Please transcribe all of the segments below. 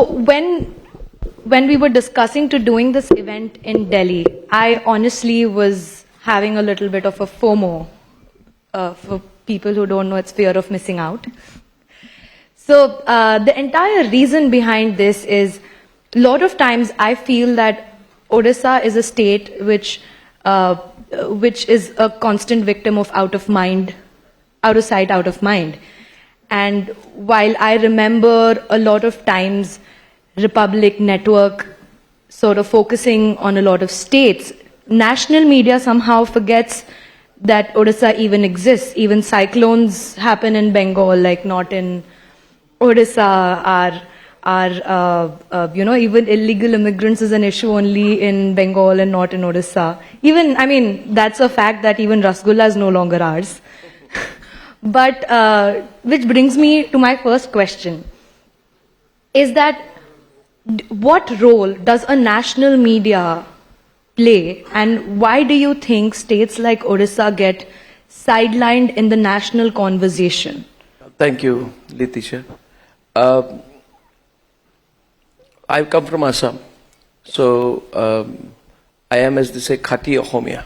when we were discussing to doing this event in Delhi, I honestly was having a little bit of a FOMO. For people who don't know, it's fear of missing out. So the entire reason behind this is, a lot of times I feel that Odisha is a state which is a constant victim of out of sight, out of mind. And while I remember a lot of times Republic Network sort of focusing on a lot of states, national media somehow forgets that Odisha even exists. Even cyclones happen in Bengal, like not in Odisha. Even illegal immigrants is an issue only in Bengal and not in Odisha. That's a fact that even Rasgulla is no longer ours. But which brings me to my first question, is that what role does a national media play, and why do you think states like Odisha get sidelined in the national conversation? Thank you, Letitia. I come from Assam, so I am, as they say, Khati Ahomia.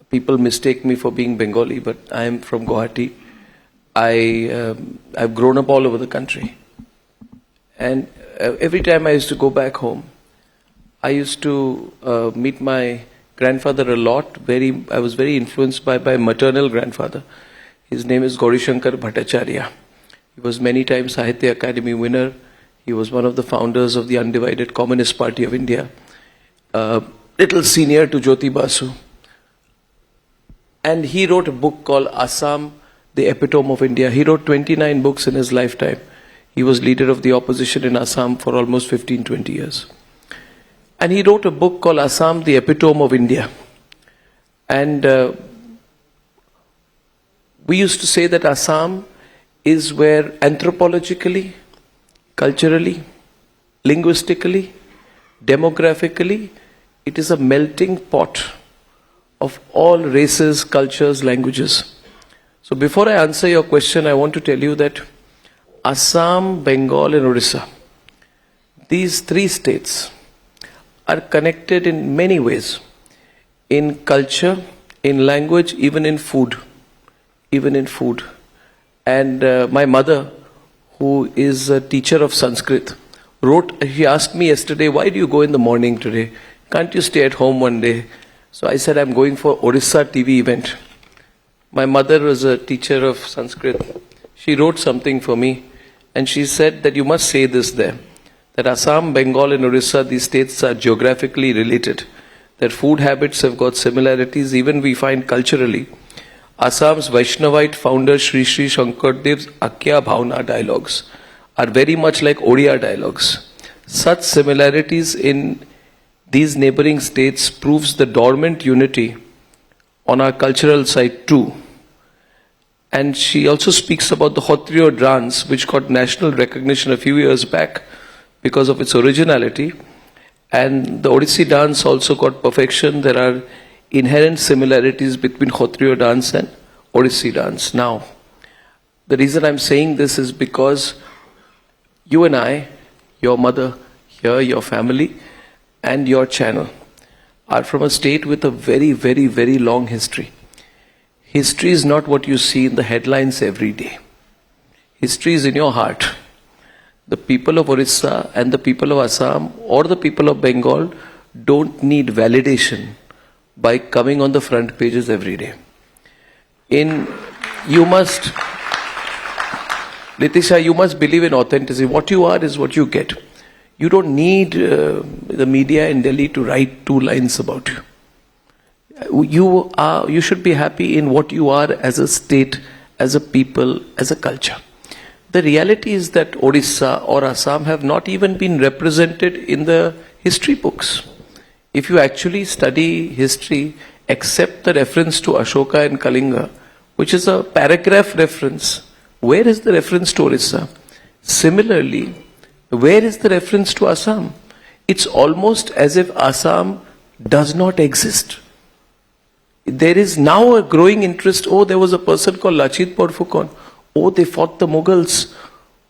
People mistake me for being Bengali, but I am from Guwahati. I've grown up all over the country. And every time I used to go back home, I used to meet my grandfather a lot. I was very influenced by my maternal grandfather. His name is Gaurishankar Bhattacharya. He was many times Sahitya Academy winner. He was one of the founders of the Undivided Communist Party of India. Little senior to Jyoti Basu. And he wrote a book called Assam, the Epitome of India. He wrote 29 books in his lifetime. He was leader of the opposition in Assam for almost 15-20 years. And he wrote a book called Assam, the Epitome of India. And we used to say that Assam is where anthropologically, culturally, linguistically, demographically, it is a melting pot of all races, cultures, languages. So before I answer your question, I want to tell you that Assam, Bengal and Odisha, these three states are connected in many ways. In culture, in language, even in food. And my mother, who is a teacher of Sanskrit, she asked me yesterday, why do you go in the morning today? Can't you stay at home one day? So I said, I'm going for Odisha TV event. My mother was a teacher of Sanskrit. She wrote something for me and she said that you must say this there, that Assam, Bengal and Odisha, these states are geographically related. Their food habits have got similarities, even we find culturally. Assam's Vaishnavite founder Sri Sri Shankardev's Akya Bhavna dialogues are very much like Odia dialogues. Such similarities in these neighboring states proves the dormant unity on our cultural side too. And she also speaks about the Kshatriya dance, which got national recognition a few years back because of its originality. And the Odissi dance also got perfection. There are inherent similarities between Kshatriya dance and Odissi dance. Now, the reason I'm saying this is because you and I, your mother here, your family, and your channel are from a state with a very, very, very long history. History is not what you see in the headlines every day. History is in your heart. The people of Orissa and the people of Assam or the people of Bengal don't need validation by coming on the front pages every day. Letitia, you must believe in authenticity. What you are is what you get. You don't need the media in Delhi to write 2 lines about you. You should be happy in what you are as a state, as a people, as a culture. The reality is that Odisha or Assam have not even been represented in the history books. If you actually study history, except the reference to Ashoka and Kalinga, which is a paragraph reference, where is the reference to Odisha? Similarly, where is the reference to Assam? It's almost as if Assam does not exist. There is now a growing interest. Oh, there was a person called Lachit Borphukan. Oh, they fought the Mughals.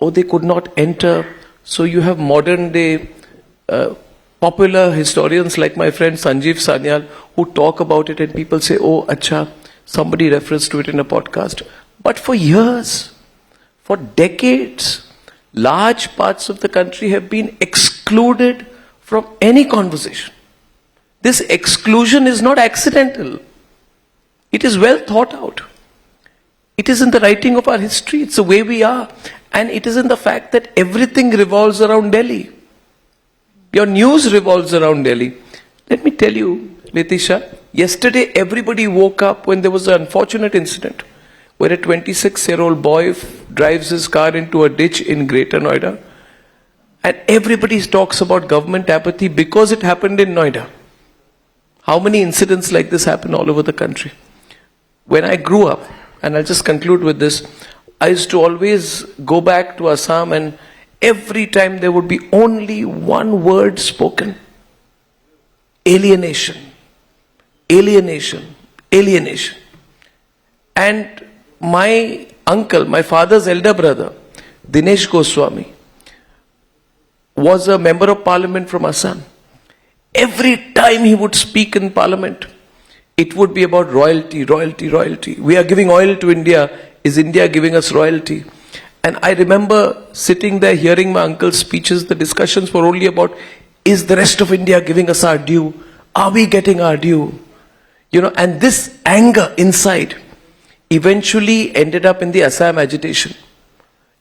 Oh, they could not enter So you have modern day popular historians like my friend Sanjeev Sanyal who talk about it and people say, oh, acha, somebody referenced to it in a podcast. But for years, for decades, large parts of the country have been excluded from any conversation. This exclusion is not accidental. It is well thought out. It is in the writing of our history. It's the way we are. And it is in the fact that everything revolves around Delhi. Your news revolves around Delhi. Let me tell you, Letisha, yesterday everybody woke up when there was an unfortunate incident where a 26-year-old boy drives his car into a ditch in Greater Noida. And everybody talks about government apathy because it happened in Noida. How many incidents like this happen all over the country? When I grew up, and I'll just conclude with this, I used to always go back to Assam and every time there would be only one word spoken. Alienation. Alienation. Alienation. And my uncle, my father's elder brother, Dinesh Goswami, was a member of parliament from Assam. Every time he would speak in parliament, it would be about royalty, royalty, royalty. We are giving oil to India. Is India giving us royalty? And I remember sitting there hearing my uncle's speeches. The discussions were only about, is the rest of India giving us our due? Are we getting our due? You know, and this anger inside eventually ended up in the Assam agitation.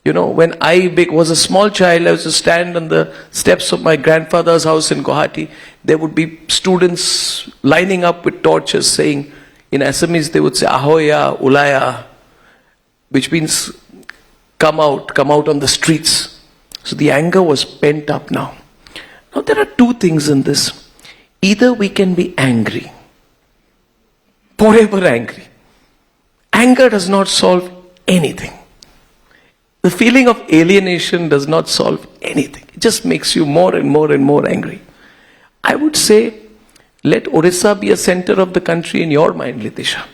You know, when I was a small child, I used to stand on the steps of my grandfather's house in Guwahati. There would be students lining up with torches saying, in Assamese they would say, Ahoya, Ulaya, which means come out on the streets. So the anger was pent up now. Now there are two things in this. Either we can be angry, forever angry. Anger does not solve anything. The feeling of alienation does not solve anything. It just makes you more and more and more angry. I would say, let Orissa be a center of the country in your mind, Letisha.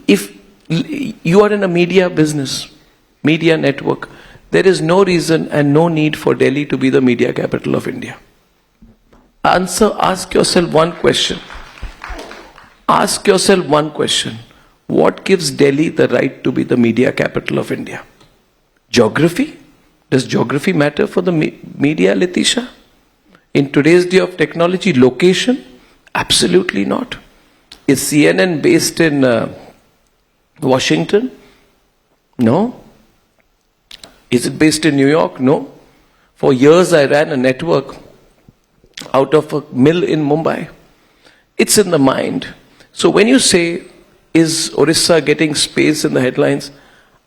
If you are in a media business, media network, there is no reason and no need for Delhi to be the media capital of India. Ask yourself one question. Ask yourself one question. What gives Delhi the right to be the media capital of India? Geography? Does geography matter for the media, Letisha? In today's day of technology, location? Absolutely not. Is CNN based in Washington? No. Is it based in New York? No. For years I ran a network out of a mill in Mumbai. It's in the mind. So when you say, is Orissa getting space in the headlines?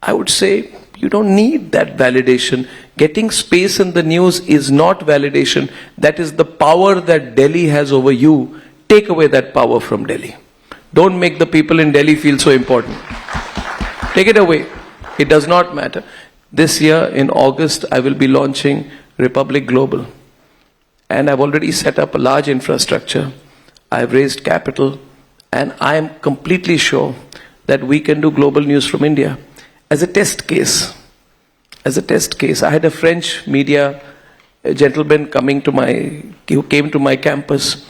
I would say, you don't need that validation. Getting space in the news is not validation. That is the power that Delhi has over you. Take away that power from Delhi. Don't make the people in Delhi feel so important. Take it away. It does not matter. This year in August, I will be launching Republic Global. And I've already set up a large infrastructure. I've raised capital. And I am completely sure that we can do global news from India. As a test case, I had a French media gentleman who came to my campus,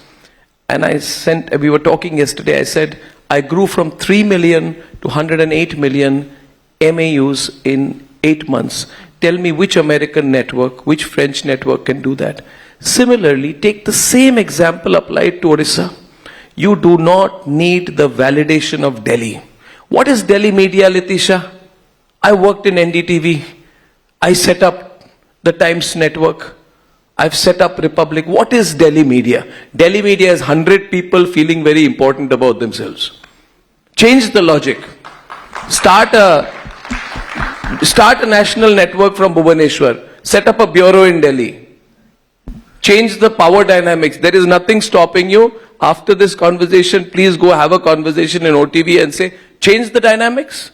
and we were talking yesterday, I said, I grew from 3 million to 108 million MAUs in 8 months. Tell me which American network, which French network can do that. Similarly, take the same example applied to Orissa. You do not need the validation of Delhi. What is Delhi media, Letisha? I worked in NDTV. I set up the Times network. I've set up Republic. What is Delhi media? Delhi media is 100 people feeling very important about themselves. Change the logic. Start a national network from Bhubaneswar. Set up a bureau in Delhi. Change the power dynamics. There is nothing stopping you. After this conversation, please go have a conversation in OTV and say, change the dynamics.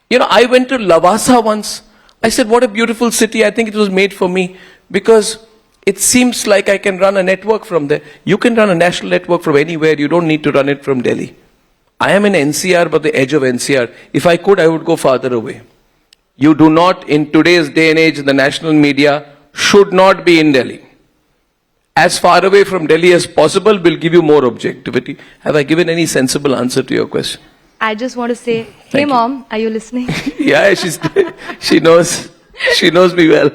You know, I went to Lavasa once. I said, what a beautiful city. I think it was made for me because it seems like I can run a network from there. You can run a national network from anywhere. You don't need to run it from Delhi. I am in NCR, but the edge of NCR. If I could, I would go farther away. You do not, in today's day and age, the national media should not be in Delhi. As far away from Delhi as possible will give you more objectivity. Have I given any sensible answer to your question? I just want to say, hey Thank you. mom, are you listening? Yeah, she knows me well.